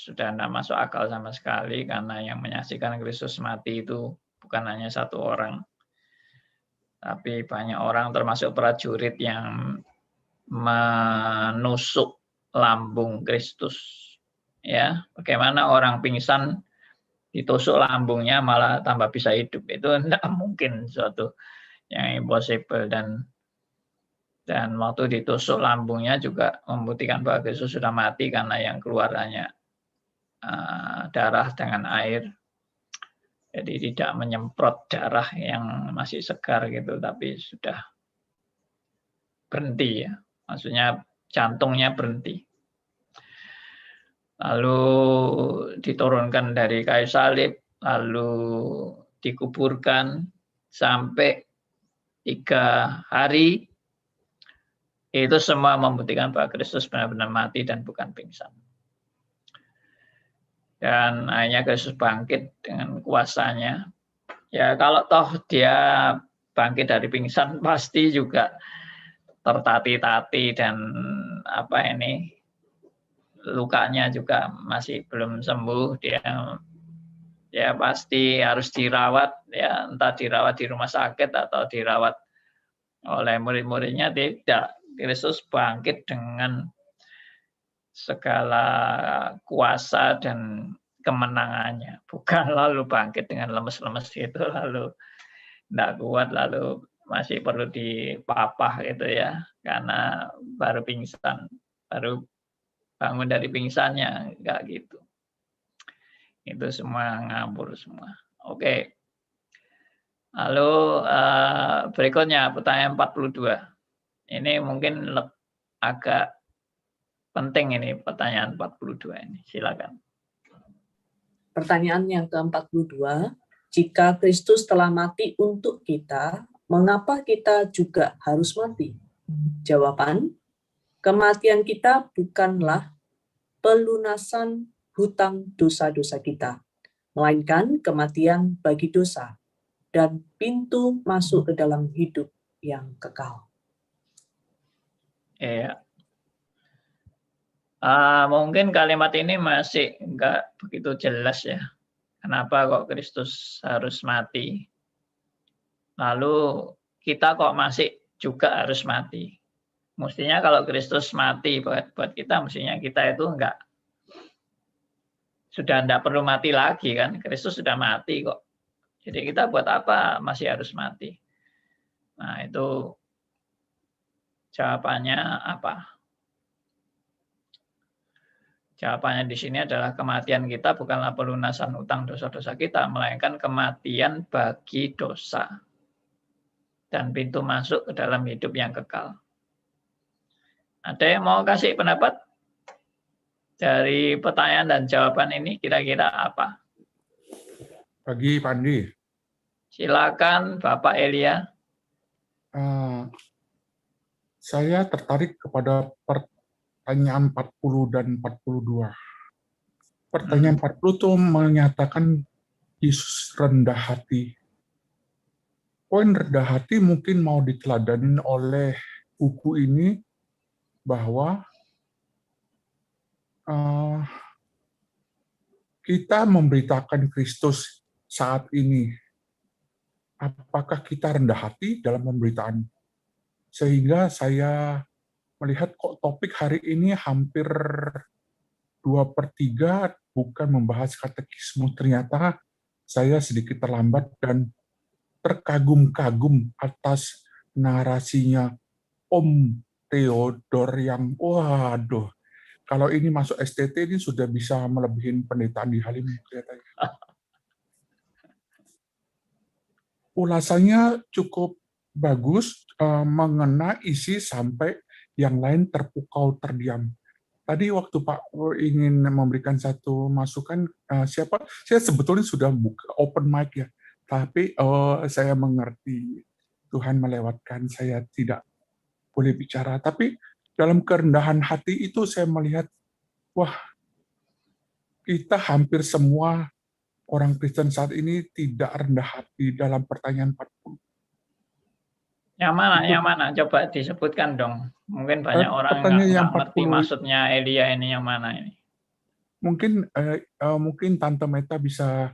sudah tidak masuk akal sama sekali, karena yang menyaksikan Kristus mati itu bukan hanya satu orang, tapi banyak orang termasuk prajurit yang menusuk lambung Kristus. Ya, bagaimana orang pingsan ditusuk lambungnya malah tambah bisa hidup, itu tidak mungkin, suatu yang impossible. Dan waktu ditusuk lambungnya juga membuktikan bahwa Kristus sudah mati, karena yang keluar hanya darah dengan air, jadi tidak menyemprot darah yang masih segar gitu, tapi sudah berhenti ya, maksudnya jantungnya berhenti. Lalu diturunkan dari kayu salib, lalu dikuburkan sampai 3 hari. Itu semua membuktikan bahwa Kristus benar-benar mati dan bukan pingsan. Dan akhirnya Kristus bangkit dengan kuasanya. Ya kalau toh dia bangkit dari pingsan, pasti juga tertati-tati dan lukanya juga masih belum sembuh. Dia pasti harus dirawat, ya entah dirawat di rumah sakit atau dirawat oleh murid-muridnya. Tidak, Kristus bangkit dengan segala kuasa dan kemenangannya, bukan lalu bangkit dengan lemes-lemes gitu, lalu tidak kuat, lalu masih perlu dipapah gitu ya, karena baru pingsan, baru bangun dari pingsannya, enggak gitu. Itu semua ngabur semua. Oke. Lalu berikutnya pertanyaan 42. Ini mungkin agak penting ini, pertanyaan 42 ini. Silakan. Pertanyaan yang ke-42, jika Kristus telah mati untuk kita, mengapa kita juga harus mati? Jawaban, kematian kita bukanlah pelunasan hutang dosa-dosa kita, melainkan kematian bagi dosa dan pintu masuk ke dalam hidup yang kekal. Iya. Mungkin kalimat ini masih enggak begitu jelas ya. Kenapa kok Kristus harus mati? Lalu kita kok masih juga harus mati? Mestinya kalau Kristus mati buat kita, mestinya kita itu sudah enggak perlu mati lagi kan? Kristus sudah mati kok. Jadi kita buat apa masih harus mati? Nah, itu jawabannya apa? Jawabannya di sini adalah kematian kita bukanlah pelunasan utang dosa-dosa kita, melainkan kematian bagi dosa dan pintu masuk ke dalam hidup yang kekal. Ada yang mau kasih pendapat dari pertanyaan dan jawaban ini, kira-kira apa? Pagi, Pak Andi. Silakan Bapak Elia. Saya tertarik kepada pertanyaan 40 dan 42. Pertanyaan 40 itu menyatakan Yesus rendah hati. Poin rendah hati mungkin mau diteladanin oleh buku ini bahwa kita memberitakan Kristus saat ini. Apakah kita rendah hati dalam pemberitaan? Sehingga saya melihat kok topik hari ini hampir 2/3 bukan membahas katekisme. Ternyata saya sedikit terlambat dan terkagum-kagum atas narasinya Om Theodor yang, waduh, kalau ini masuk STT ini sudah bisa melebihin pendeta di Halim kelihatannya. Ulasannya cukup bagus, mengena isi sampai yang lain terpukau terdiam. Tadi waktu Pak ingin memberikan satu masukan, saya sebetulnya sudah buka open mic ya, tapi saya mengerti Tuhan melewatkan, saya tidak boleh bicara. Tapi dalam kerendahan hati itu saya melihat, wah, kita hampir semua orang Kristen saat ini tidak rendah hati dalam pertanyaan 40. Yang mana? Yang mana? Coba disebutkan dong. Mungkin banyak orang nggak ngerti maksudnya Elia ini yang mana ini. Mungkin Tante Meta bisa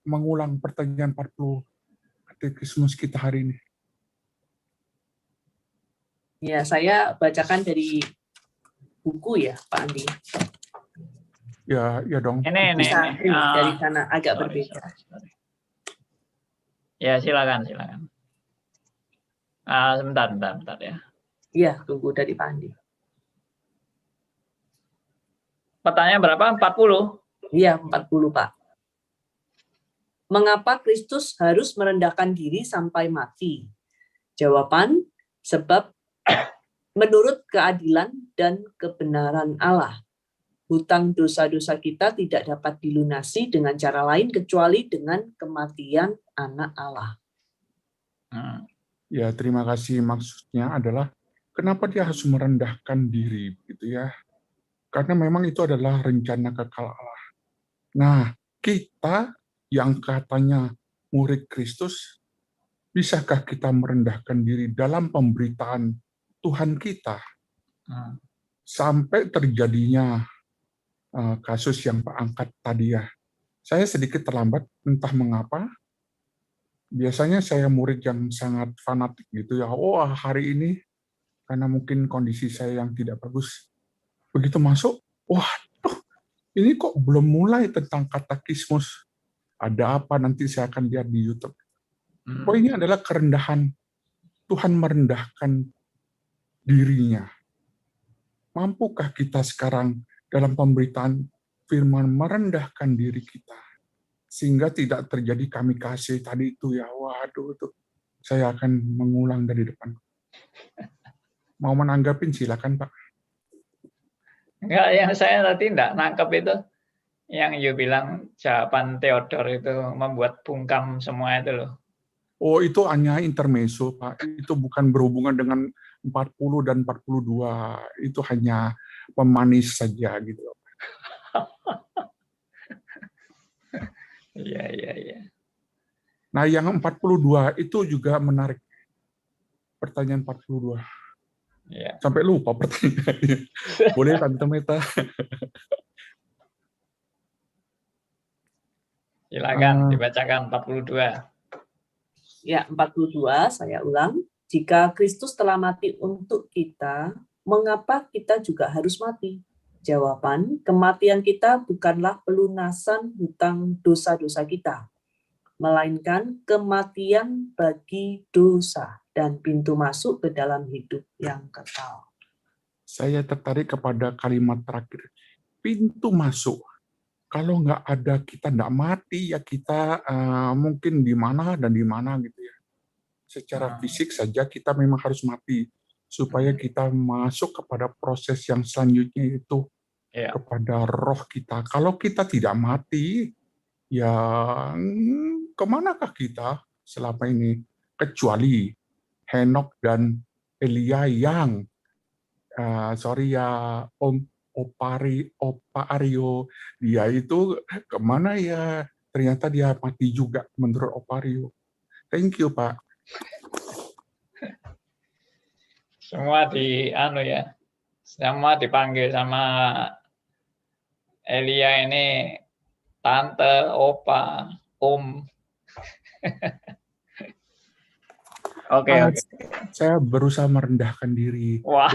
mengulang pertanyaan 40 katekismus kita hari ini. Ya, saya bacakan dari buku ya, Pak Andi. Ya dong. Ini. Dari sana agak berbeda. Ya, silakan. Sebentar ya. Iya, tunggu dari Pak Andi. Pertanyaan berapa? 40? Iya, 40, Pak. Mengapa Kristus harus merendahkan diri sampai mati? Jawaban, sebab menurut keadilan dan kebenaran Allah, hutang dosa-dosa kita tidak dapat dilunasi dengan cara lain kecuali dengan kematian Anak Allah. Ya, terima kasih. Maksudnya adalah kenapa dia harus merendahkan diri, gitu ya? Karena memang itu adalah rencana kekal Allah. Nah, kita yang katanya murid Kristus, bisakah kita merendahkan diri dalam pemberitaan Tuhan kita sampai terjadinya kasus yang Pak angkat tadi ya? Saya sedikit terlambat, entah mengapa. Biasanya saya murid yang sangat fanatik gitu ya. Wah, hari ini karena mungkin kondisi saya yang tidak bagus. Begitu masuk, wah, ini kok belum mulai tentang katekismus. Ada apa nanti saya akan lihat di YouTube. Poinnya adalah kerendahan. Tuhan merendahkan dirinya. Mampukah kita sekarang dalam pemberitaan firman merendahkan diri kita? Sehingga tidak terjadi kamikaze tadi itu ya, waduh, itu saya akan mengulang dari depan. Mau menanggapin silakan Pak. Enggak, yang saya tadi enggak nangkep itu, yang you bilang jawaban Theodor itu membuat bungkam semua itu loh. Oh, itu hanya intermezzo Pak, itu bukan berhubungan dengan 40 dan 42, itu hanya pemanis saja gitu. Iya. Nah, yang 42 itu juga menarik. Pertanyaan 42. Ya. Sampai lupa pertanyaannya. Boleh Tante Meta? Silakan dibacakan 42. Ya, 42 saya ulang. Jika Kristus telah mati untuk kita, mengapa kita juga harus mati? Jawaban, kematian kita bukanlah pelunasan hutang dosa-dosa kita, melainkan kematian bagi dosa dan pintu masuk ke dalam hidup yang kekal. Saya tertarik kepada kalimat terakhir. Pintu masuk. Kalau nggak ada kita nggak mati, ya kita mungkin di mana dan di mana gitu ya. Secara fisik saja kita memang harus mati. Supaya kita masuk kepada proses yang selanjutnya itu kepada roh kita. Kalau kita tidak mati, ya kemanakah kita selama ini? Kecuali Henok dan Elia yang, sorry ya Opa Aryo, dia itu kemana ya? Ternyata dia mati juga menurut Opa Aryo. Thank you, Pak. Semua semua dipanggil sama Elia ini tante, opa, om. Oke. Saya berusaha merendahkan diri Wah.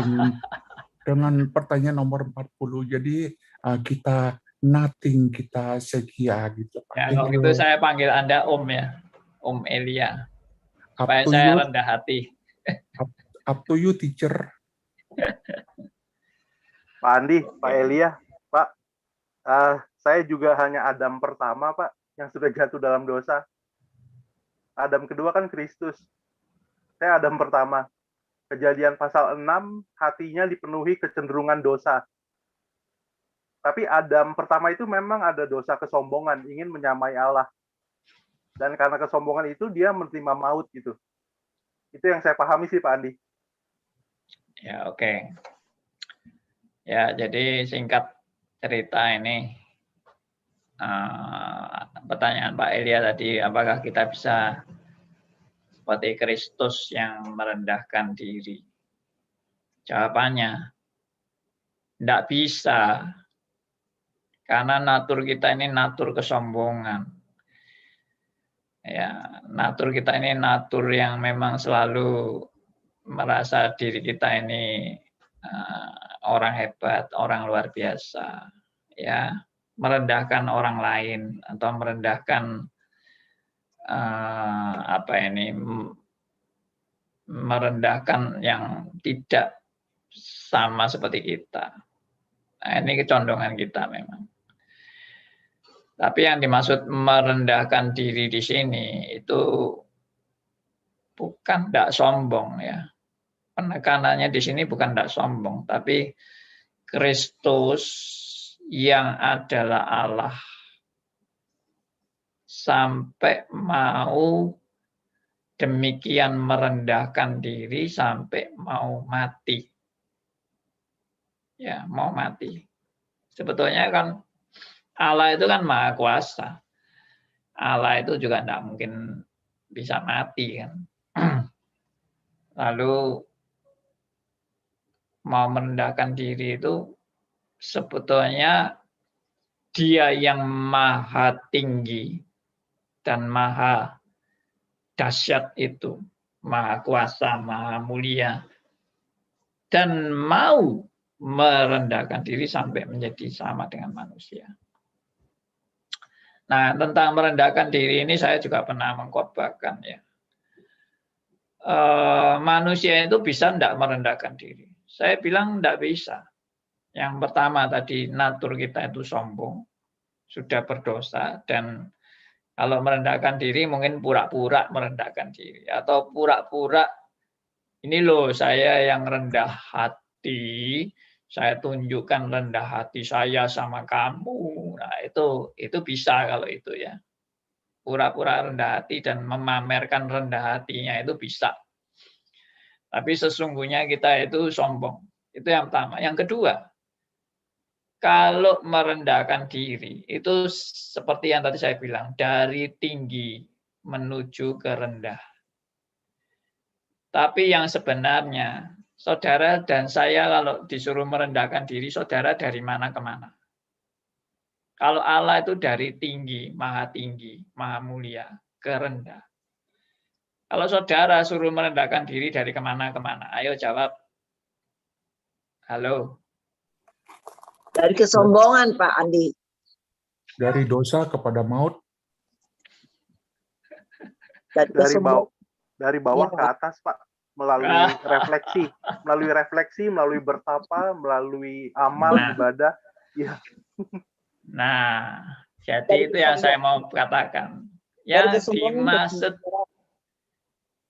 dengan pertanyaan nomor 40. Jadi kita nothing, kita sekia gitu, Pak. Ya, Thank kalau you. gitu saya panggil Anda Om ya. Om Elia. Up Supaya to saya you. rendah hati. Up to you, teacher. Pak Andi, Pak Elia, Pak, saya juga hanya Adam pertama, Pak, yang sudah jatuh dalam dosa. Adam kedua kan Kristus. Saya Adam pertama. Kejadian pasal 6, hatinya dipenuhi kecenderungan dosa. Tapi Adam pertama itu memang ada dosa kesombongan, ingin menyamai Allah. Dan karena kesombongan itu, dia menerima maut gitu. Itu yang saya pahami sih, Pak Andi. Ya, oke. Ya, jadi singkat cerita ini, pertanyaan Pak Elia tadi, apakah kita bisa seperti Kristus yang merendahkan diri? Jawabannya, tidak bisa. Karena natur kita ini natur kesombongan. Ya, natur kita ini natur yang memang selalu merasa diri kita ini orang hebat, orang luar biasa, ya, merendahkan orang lain atau merendahkan merendahkan yang tidak sama seperti kita. Nah, ini kecondongan kita memang. Tapi yang dimaksud merendahkan diri di sini itu bukan tidak sombong ya. Penekanannya di sini bukan tidak sombong, tapi Kristus yang adalah Allah sampai mau demikian merendahkan diri sampai mau mati. Ya, mau mati. Sebetulnya kan Allah itu kan maha kuasa. Allah itu juga tidak mungkin bisa mati kan. Lalu mau merendahkan diri itu sebetulnya dia yang maha tinggi dan maha dahsyat itu, maha kuasa, maha mulia, dan mau merendahkan diri sampai menjadi sama dengan manusia. Nah, tentang merendahkan diri ini saya juga pernah mengkhotbahkan ya. Manusia itu bisa tidak merendahkan diri. Saya bilang tidak bisa. Yang pertama tadi, natur kita itu sombong, sudah berdosa, dan kalau merendahkan diri mungkin pura-pura merendahkan diri. Atau pura-pura, ini loh saya yang rendah hati, saya tunjukkan rendah hati saya sama kamu. Nah itu bisa kalau itu ya. Pura-pura rendah hati dan memamerkan rendah hatinya itu bisa. Tapi sesungguhnya kita itu sombong. Itu yang pertama. Yang kedua, kalau merendahkan diri, itu seperti yang tadi saya bilang, dari tinggi menuju ke rendah. Tapi yang sebenarnya, saudara dan saya kalau disuruh merendahkan diri, saudara dari mana ke mana? Kalau Allah itu dari tinggi, maha mulia, ke rendah. Kalau saudara suruh merendahkan diri dari kemana ke mana? Ayo jawab. Halo. Dari kesombongan, Pak Andi. Dari dosa kepada maut. Dari bawah ke atas, Pak. Melalui refleksi, melalui bertapa, melalui amal, ibadah. Ya. Nah, jadi itu yang saya mau katakan. Yang dimaksud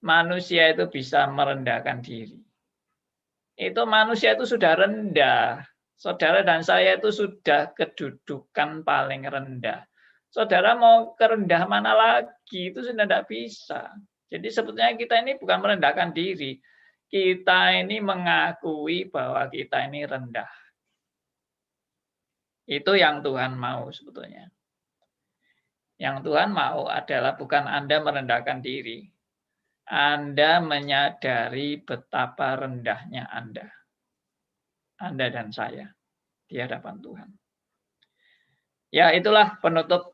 manusia itu bisa merendahkan diri. Itu manusia itu sudah rendah. Saudara dan saya itu sudah kedudukan paling rendah. Saudara mau kerendah mana lagi, itu sudah tidak bisa. Jadi sebetulnya kita ini bukan merendahkan diri. Kita ini mengakui bahwa kita ini rendah. Itu yang Tuhan mau sebetulnya. Yang Tuhan mau adalah bukan Anda merendahkan diri. Anda menyadari betapa rendahnya Anda dan saya di hadapan Tuhan. Ya, itulah penutup.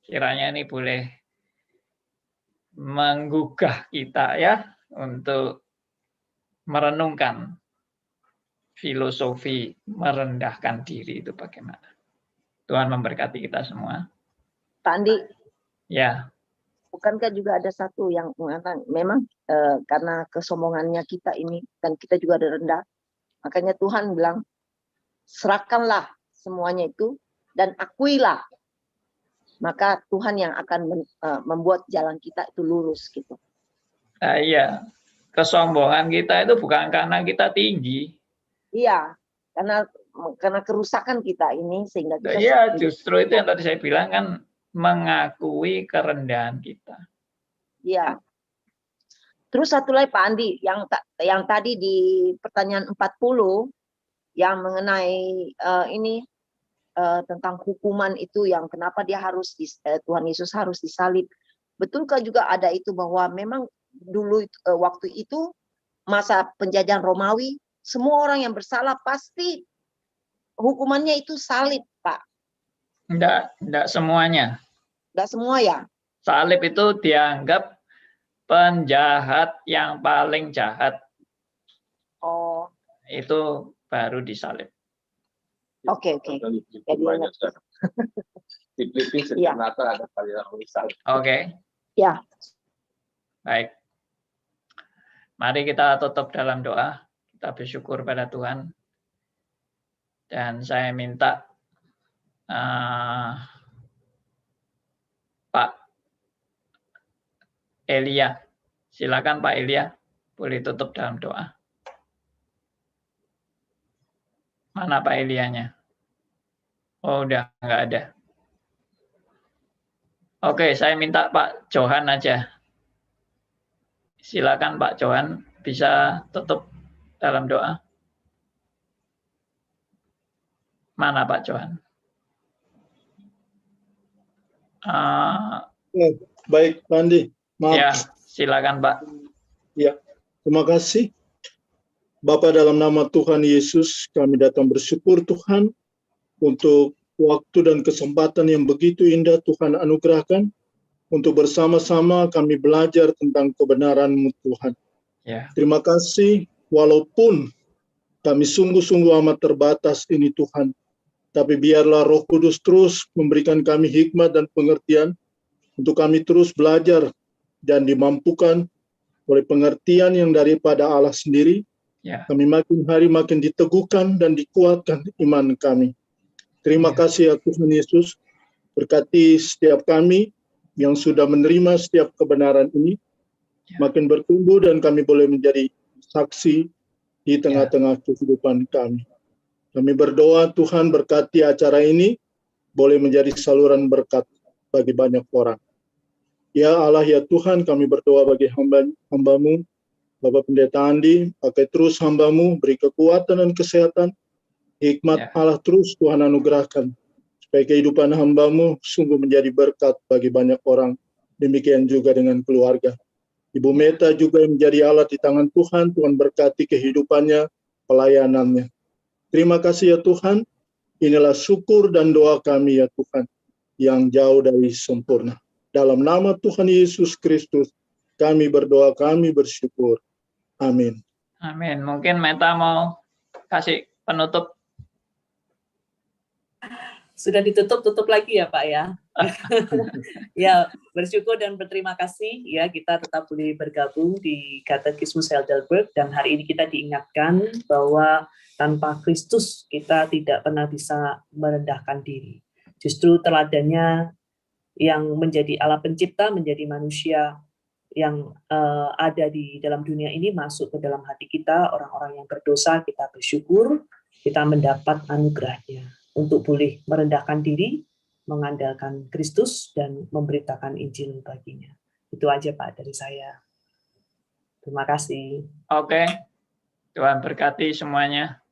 Kiranya ini boleh menggugah kita ya untuk merenungkan filosofi merendahkan diri itu bagaimana. Tuhan memberkati kita semua. Pak Andi, Ya, bukankah juga ada satu yang mengatakan memang karena kesombongannya kita ini dan kita juga ada rendah, makanya Tuhan bilang serahkanlah semuanya itu dan akuilah, maka Tuhan yang akan membuat jalan kita itu lurus gitu. Iya, kesombongan kita itu bukan karena kita tinggi. Iya, karena kerusakan kita ini sehingga kita. Iya, justru itu yang tadi saya bilang kan, mengakui kerendahan kita. Iya. Terus satu lagi Pak Andi, yang tadi di pertanyaan 40 yang mengenai tentang hukuman itu, yang kenapa dia harus Tuhan Yesus harus disalib. Betulkah juga ada itu bahwa memang dulu waktu itu masa penjajahan Romawi, semua orang yang bersalah pasti hukumannya itu salib, Pak? Enggak semuanya. Enggak semua ya? Salib itu dianggap penjahat yang paling jahat. Oh. Itu baru disalib. Oke. Oke. Ya. Baik. Mari kita tutup dalam doa. Kita bersyukur pada Tuhan. Dan saya minta Pak Elia. Silakan Pak Elia. Boleh tutup dalam doa. Mana Pak Elianya? Oh, udah nggak ada. Oke, saya minta Pak Johan aja. Silakan Pak Johan, bisa tutup dalam doa. Mana Pak Johan? Baik, Pak Andi. Maaf. Ya, silakan Pak. Ya, terima kasih. Bapa, dalam nama Tuhan Yesus, kami datang bersyukur Tuhan untuk waktu dan kesempatan yang begitu indah Tuhan anugerahkan untuk bersama-sama kami belajar tentang kebenaran-Mu Tuhan. Ya. Terima kasih, walaupun kami sungguh-sungguh amat terbatas ini Tuhan, tapi biarlah Roh Kudus terus memberikan kami hikmat dan pengertian untuk kami terus belajar dan dimampukan oleh pengertian yang daripada Allah sendiri. Ya. Kami makin hari makin diteguhkan dan dikuatkan iman kami. Terima kasih ya Tuhan Yesus, berkati setiap kami yang sudah menerima setiap kebenaran ini, makin bertumbuh dan kami boleh menjadi saksi di tengah-tengah kehidupan kami. Kami berdoa Tuhan berkati acara ini, boleh menjadi saluran berkat bagi banyak orang. Ya Allah ya Tuhan, kami berdoa bagi hamba-Mu, Bapak Pendeta Andi, pakai terus hamba-Mu, beri kekuatan dan kesehatan, hikmat Allah terus Tuhan anugerahkan, supaya kehidupan hamba-Mu sungguh menjadi berkat bagi banyak orang, demikian juga dengan keluarga. Ibu Meta juga menjadi alat di tangan Tuhan, Tuhan berkati kehidupannya, pelayanannya. Terima kasih ya Tuhan, inilah syukur dan doa kami ya Tuhan, yang jauh dari sempurna. Dalam nama Tuhan Yesus Kristus, kami berdoa, kami bersyukur. Amin. Amin. Mungkin Meta mau kasih penutup. Sudah tutup lagi ya Pak ya. Ya, bersyukur dan berterima kasih ya, kita tetap boleh bergabung di Katekismus Heidelberg, dan hari ini kita diingatkan bahwa tanpa Kristus kita tidak pernah bisa merendahkan diri. Justru teladannya yang menjadi Allah pencipta, menjadi manusia yang ada di dalam dunia ini masuk ke dalam hati kita, orang-orang yang berdosa. Kita bersyukur kita mendapat anugerahnya untuk boleh merendahkan diri mengandalkan Kristus dan memberitakan Injil baginya. Itu aja Pak dari saya. Terima kasih. Oke, Tuhan berkati semuanya.